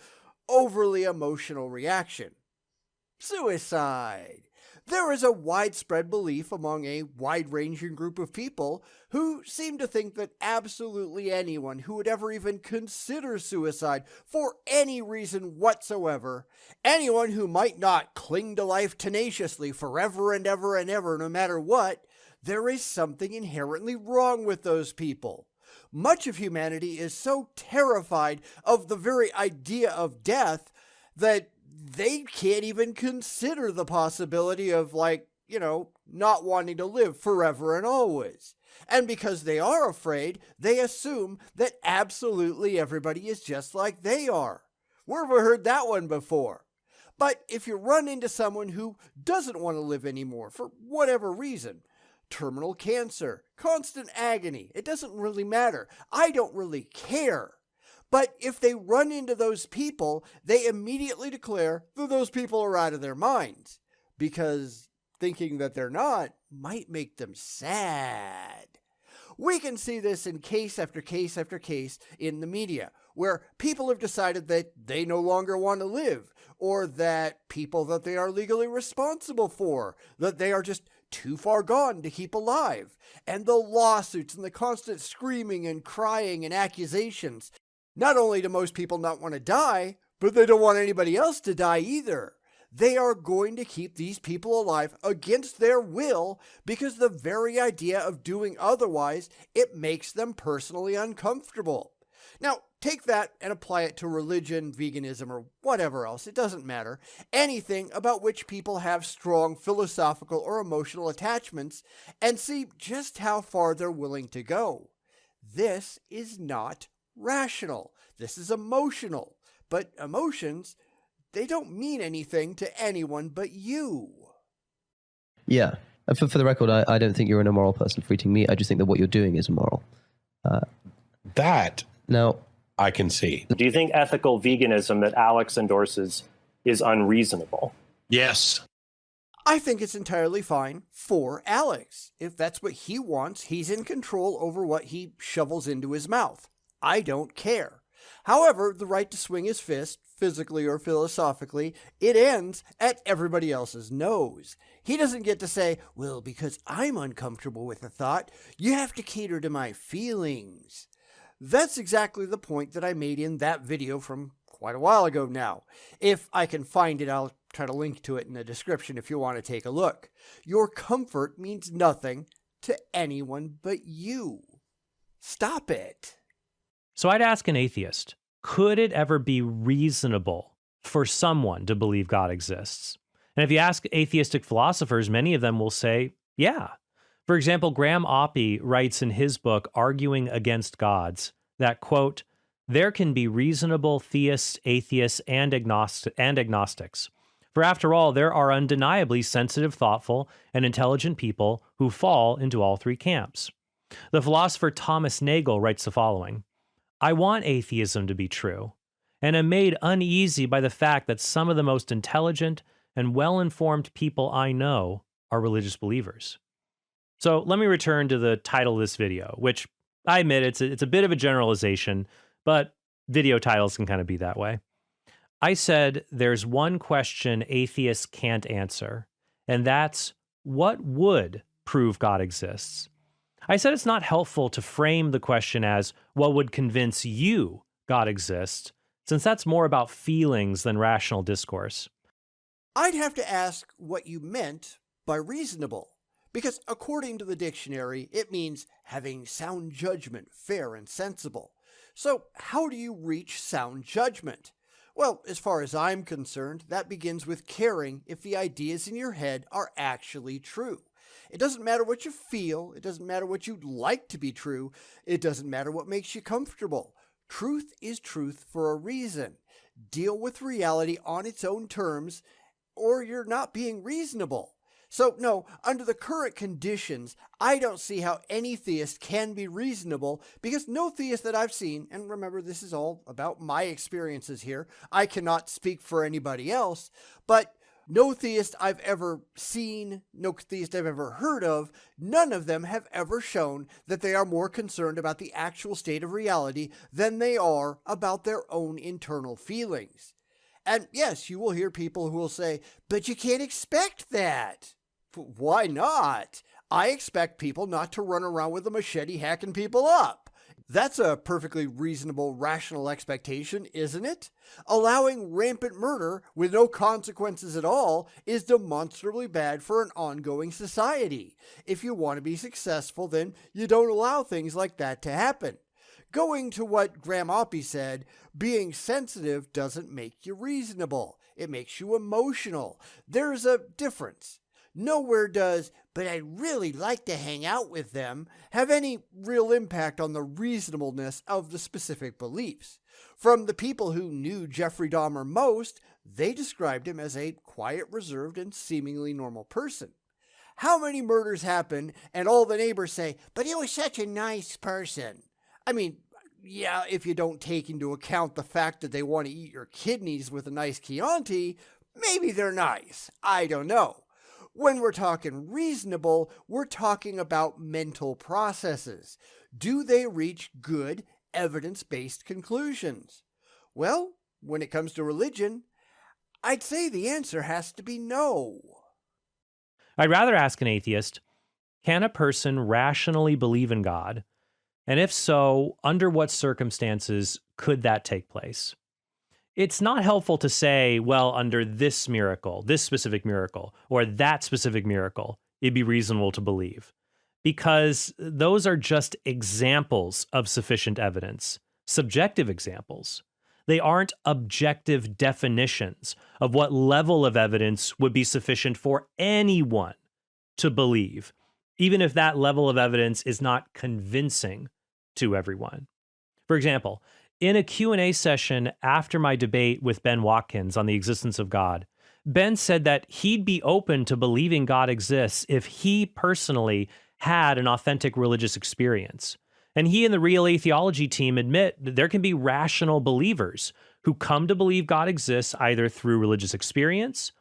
overly emotional reaction. Suicide. There is a widespread belief among a wide-ranging group of people who seem to think that absolutely anyone who would ever even consider suicide for any reason whatsoever, anyone who might not cling to life tenaciously forever and ever and ever no matter what, there is something inherently wrong with those people. Much of humanity is so terrified of the very idea of death that they can't even consider the possibility of, not wanting to live forever and always. And because they are afraid, they assume that absolutely everybody is just like they are. Where have we heard that one before? But if you run into someone who doesn't want to live anymore for whatever reason, terminal cancer, constant agony, it doesn't really matter. I don't really care. But if they run into those people, they immediately declare that those people are out of their minds, because thinking that they're not might make them sad. We can see this in case after case after case in the media, where people have decided that they no longer want to live, or that people that they are legally responsible for, that they are just too far gone to keep alive, and the lawsuits and the constant screaming and crying and accusations. Not only do most people not want to die, but they don't want anybody else to die either. They are going to keep these people alive against their will because the very idea of doing otherwise, it makes them personally uncomfortable. Now, take that and apply it to religion, veganism, or whatever else. It doesn't matter. Anything about which people have strong philosophical or emotional attachments, and see just how far they're willing to go. This is not rational. This is emotional. But emotions, they don't mean anything to anyone but you. Yeah. For the record, I don't think you're an immoral person for eating meat. I just think that what you're doing is immoral. That now I can see. Do you think ethical veganism that Alex endorses is unreasonable? Yes. I think it's entirely fine for Alex. If that's what he wants, he's in control over what he shovels into his mouth. I don't care. However, the right to swing his fist, physically or philosophically, it ends at everybody else's nose. He doesn't get to say, well, because I'm uncomfortable with the thought, you have to cater to my feelings. That's exactly the point that I made in that video from quite a while ago now. If I can find it, I'll try to link to it in the description if you want to take a look. Your comfort means nothing to anyone but you. Stop it. So I'd ask an atheist, could it ever be reasonable for someone to believe God exists? And if you ask atheistic philosophers, many of them will say, yeah. For example, Graham Oppy writes in his book, Arguing Against Gods, that, quote, there can be reasonable theists, atheists, and agnostics. For after all, there are undeniably sensitive, thoughtful, and intelligent people who fall into all three camps. The philosopher Thomas Nagel writes the following, I want atheism to be true, and am made uneasy by the fact that some of the most intelligent and well-informed people I know are religious believers. So let me return to the title of this video, which I admit it's a bit of a generalization, but video titles can kind of be that way. I said there's one question atheists can't answer, and that's what would prove God exists? I said it's not helpful to frame the question as what would convince you God exists, since that's more about feelings than rational discourse. I'd have to ask what you meant by reasonable, because according to the dictionary, it means having sound judgment, fair and sensible. So how do you reach sound judgment? Well, as far as I'm concerned, that begins with caring if the ideas in your head are actually true. It doesn't matter what you feel. It doesn't matter what you'd like to be true. It doesn't matter what makes you comfortable. Truth is truth for a reason. Deal with reality on its own terms, or you're not being reasonable. So no, under the current conditions, I don't see how any theist can be reasonable, because no theist that I've seen, and remember this is all about my experiences here, I cannot speak for anybody else, but no theist I've ever seen, no theist I've ever heard of, none of them have ever shown that they are more concerned about the actual state of reality than they are about their own internal feelings. And yes, you will hear people who will say, but you can't expect that. Why not? I expect people not to run around with a machete hacking people up. That's a perfectly reasonable, rational expectation, isn't it? Allowing rampant murder with no consequences at all is demonstrably bad for an ongoing society. If you want to be successful, then you don't allow things like that to happen. Going to what Graham Oppy said, being sensitive doesn't make you reasonable. It makes you emotional. There's a difference. Nowhere does, but I'd really like to hang out with them, have any real impact on the reasonableness of the specific beliefs. From the people who knew Jeffrey Dahmer most, they described him as a quiet, reserved, and seemingly normal person. How many murders happen and all the neighbors say, but he was such a nice person? I mean, yeah, if you don't take into account the fact that they want to eat your kidneys with a nice Chianti, maybe they're nice. I don't know. When we're talking reasonable, we're talking about mental processes. Do they reach good, evidence-based conclusions? Well, when it comes to religion, I'd say the answer has to be no. I'd rather ask an atheist, can a person rationally believe in God? And if so, under what circumstances could that take place? It's not helpful to say, well, under this miracle, this specific miracle, or that specific miracle, it'd be reasonable to believe. Because those are just examples of sufficient evidence, subjective examples. They aren't objective definitions of what level of evidence would be sufficient for anyone to believe, even if that level of evidence is not convincing to everyone. For example, in a Q&A session after my debate with Ben Watkins on the existence of God, Ben said that he'd be open to believing God exists if he personally had an authentic religious experience. And he and the Real Atheology team admit that there can be rational believers who come to believe God exists either through religious experience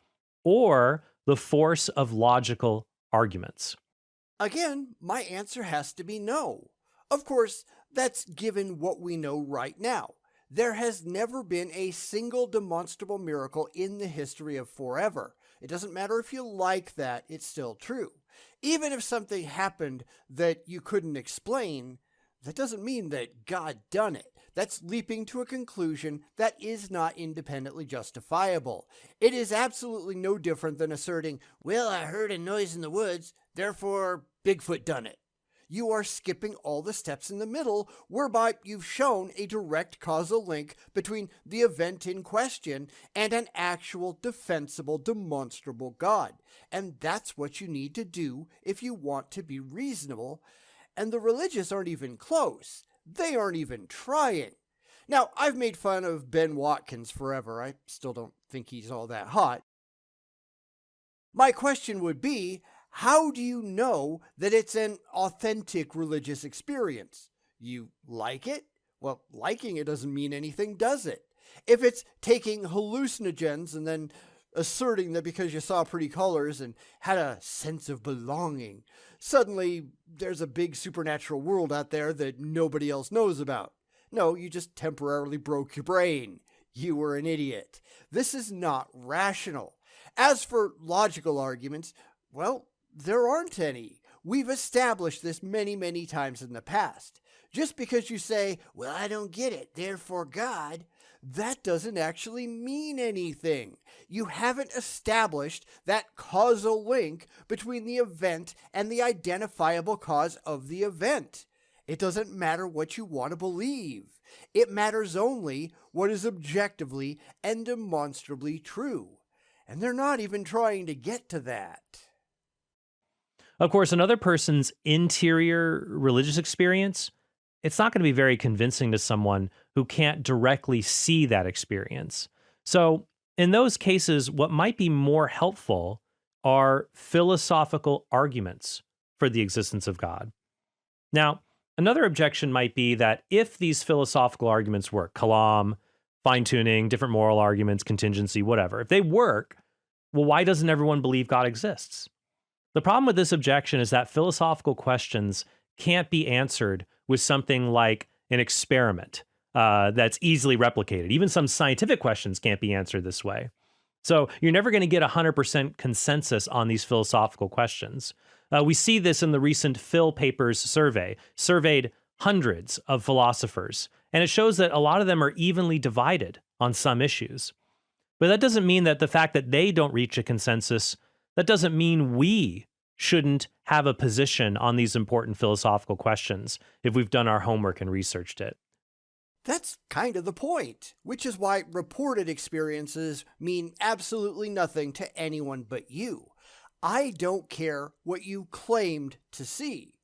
or the force of logical arguments. Again, my answer has to be no. Of course, that's given what we know right now. There has never been a single demonstrable miracle in the history of forever. It doesn't matter if you like that, it's still true. Even if something happened that you couldn't explain, that doesn't mean that God done it. That's leaping to a conclusion that is not independently justifiable. It is absolutely no different than asserting, well, I heard a noise in the woods, therefore Bigfoot done it. you are skipping all the steps in the middle, whereby you've shown a direct causal link between the event in question and an actual defensible, demonstrable God. And that's what you need to do if you want to be reasonable. And the religious aren't even close. They aren't even trying. Now, I've made fun of Ben Watkins forever. I still don't think he's all that hot. My question would be, how do you know that it's an authentic religious experience? You like it? Well, liking it doesn't mean anything, does it? If it's taking hallucinogens and then asserting that because you saw pretty colors and had a sense of belonging, suddenly there's a big supernatural world out there that nobody else knows about. No, you just temporarily broke your brain. You were an idiot. This is not rational. As for logical arguments, well, there aren't any. We've established this many, many times in the past. Just because you say, well, I don't get it, therefore God, that doesn't actually mean anything. You haven't established that causal link between the event and the identifiable cause of the event. It doesn't matter what you want to believe. It matters only what is objectively and demonstrably true. And they're not even trying to get to that. Of course, another person's interior religious experience, it's not going to be very convincing to someone who can't directly see that experience. So in those cases, what might be more helpful are philosophical arguments for the existence of God. Now, another objection might be that if these philosophical arguments work, kalam, fine-tuning, different moral arguments, contingency, whatever, if they work, well, why doesn't everyone believe God exists? The problem with this objection is that philosophical questions can't be answered with something like an experiment that's easily replicated. Even some scientific questions can't be answered this way. So you're never going to get 100% consensus on these philosophical questions. We see this in the recent Phil Papers survey, surveyed hundreds of philosophers, and it shows that a lot of them are evenly divided on some issues. But that doesn't mean that the fact that they don't reach a consensus, that doesn't mean we shouldn't have a position on these important philosophical questions if we've done our homework and researched it. That's kind of the point, which is why reported experiences mean absolutely nothing to anyone but you. I don't care what you claimed to see.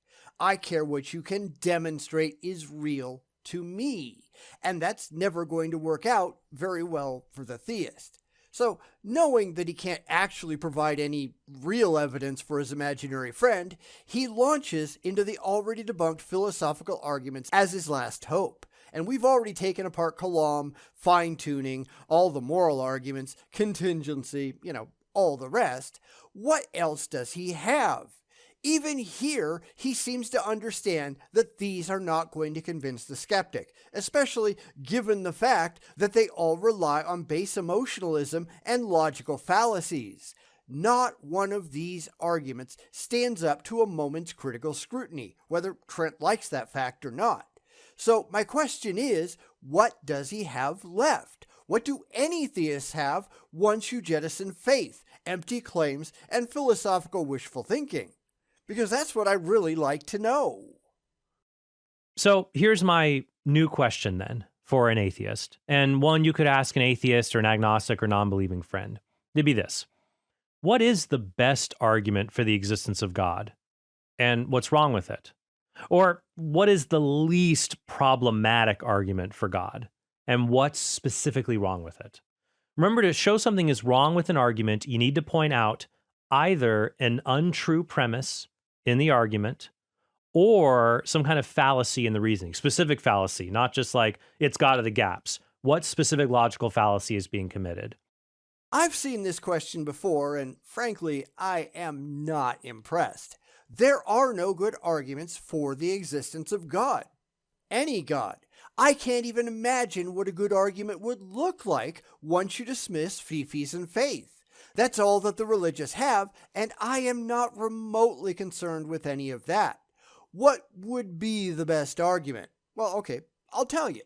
I care what you can demonstrate is real to me. And that's never going to work out very well for the theist. So, knowing that he can't actually provide any real evidence for his imaginary friend, he launches into the already debunked philosophical arguments as his last hope. And we've already taken apart kalam, fine-tuning, all the moral arguments, contingency, all the rest. What else does he have? Even here, he seems to understand that these are not going to convince the skeptic, especially given the fact that they all rely on base emotionalism and logical fallacies. Not one of these arguments stands up to a moment's critical scrutiny, whether Trent likes that fact or not. So my question is, what does he have left? What do any theists have once you jettison faith, empty claims, and philosophical wishful thinking? Because that's what I really like to know. So here's my new question then for an atheist, and one you could ask an atheist or an agnostic or non-believing friend. It'd be this. What is the best argument for the existence of God? And what's wrong with it? Or what is the least problematic argument for God? And what's specifically wrong with it? Remember, to show something is wrong with an argument, you need to point out either an untrue premise in the argument or some kind of fallacy in the reasoning, specific fallacy, not just like it's got the gaps. What specific logical fallacy is being committed? I've seen this question before, and frankly, I am not impressed. There are no good arguments for the existence of God. Any God. I can't even imagine what a good argument would look like once you dismiss fifis and faith. That's all that the religious have, and I am not remotely concerned with any of that. What would be the best argument? Well, okay, I'll tell you.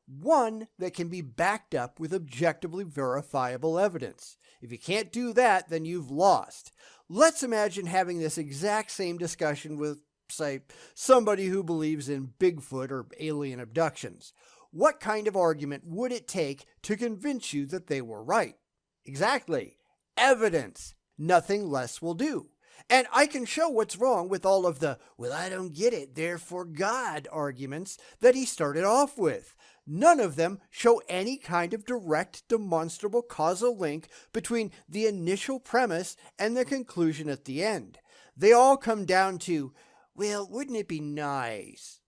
One that can be backed up with objectively verifiable evidence. If you can't do that, then you've lost. Let's imagine having this exact same discussion with say, somebody who believes in Bigfoot or alien abductions. What kind of argument would it take to convince you that they were right? Exactly. Evidence. Nothing less will do. And I can show what's wrong with all of the, well, I don't get it, therefore God arguments that he started off with. None of them show any kind of direct, demonstrable causal link between the initial premise and the conclusion at the end. They all come down to, well, wouldn't it be nice?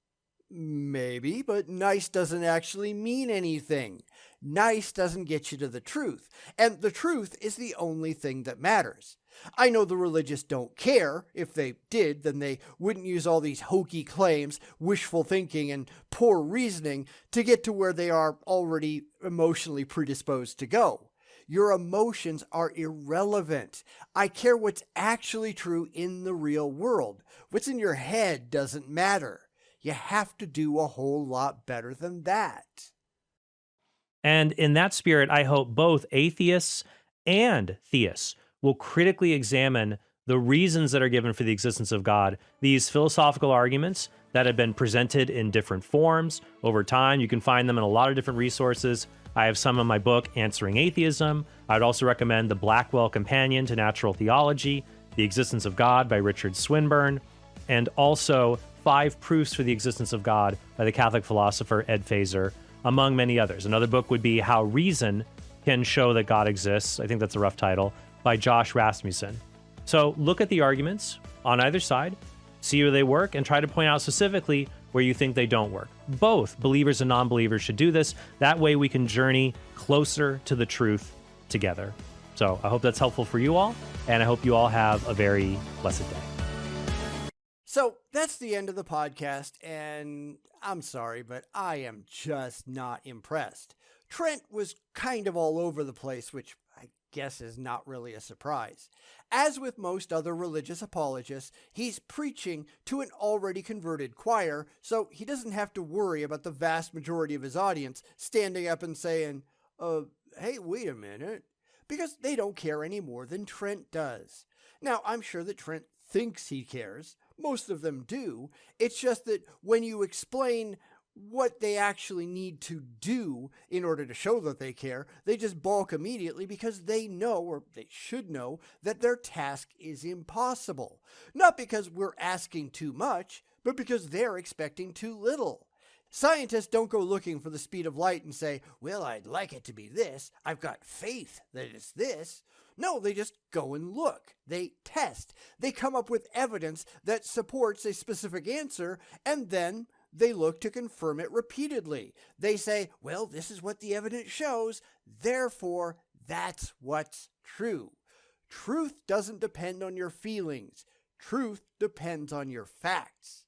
Maybe, but nice doesn't actually mean anything. Nice doesn't get you to the truth, and the truth is the only thing that matters. I know the religious don't care. If they did, then they wouldn't use all these hokey claims, wishful thinking, and poor reasoning to get to where they are already emotionally predisposed to go. Your emotions are irrelevant. I care what's actually true in the real world. What's in your head doesn't matter. You have to do a whole lot better than that. And in that spirit, I hope both atheists and theists will critically examine the reasons that are given for the existence of God, these philosophical arguments that have been presented in different forms over time. You can find them in a lot of different resources. I have some in my book, Answering Atheism. I would also recommend the Blackwell Companion to Natural Theology, The Existence of God by Richard Swinburne, and also 5 Proofs for the Existence of God by the Catholic philosopher Ed Feser, among many others. Another book would be How Reason Can Show That God Exists. I think that's a rough title, by Josh Rasmussen. So look at the arguments on either side, see where they work, and try to point out specifically where you think they don't work. Both believers and non-believers should do this. That way we can journey closer to the truth together. So I hope that's helpful for you all, and I hope you all have a very blessed day. So that's the end of the podcast, and I'm sorry, but I am just not impressed. Trent was kind of all over the place, which I guess is not really a surprise. As with most other religious apologists, he's preaching to an already converted choir, so he doesn't have to worry about the vast majority of his audience standing up and saying, hey, wait a minute, because they don't care any more than Trent does. Now, I'm sure that Trent thinks he cares. Most of them do. It's just that when you explain what they actually need to do in order to show that they care, they just balk immediately because they know, or they should know, that their task is impossible. Not because we're asking too much, but because they're expecting too little. Scientists don't go looking for the speed of light and say, well, I'd like it to be this. I've got faith that it's this. No, they just go and look. They test. They come up with evidence that supports a specific answer, and then they look to confirm it repeatedly. They say, well, this is what the evidence shows, therefore, that's what's true. Truth doesn't depend on your feelings. Truth depends on your facts.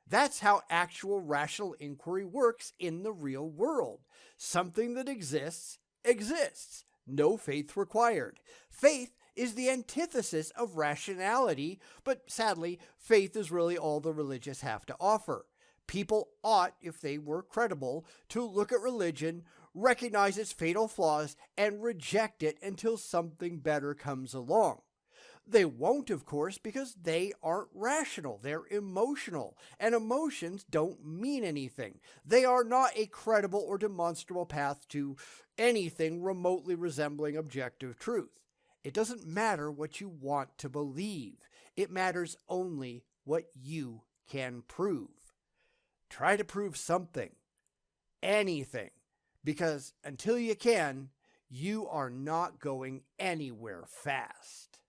That's how actual rational inquiry works in the real world. Something that exists, exists. No faith required. Faith is the antithesis of rationality, but sadly, faith is really all the religious have to offer. People ought, if they were credible, to look at religion, recognize its fatal flaws, and reject it until something better comes along. They won't, of course, because they aren't rational. They're emotional, and emotions don't mean anything. They are not a credible or demonstrable path to anything remotely resembling objective truth. It doesn't matter what you want to believe. It matters only what you can prove. Try to prove something, anything, because until you can, you are not going anywhere fast.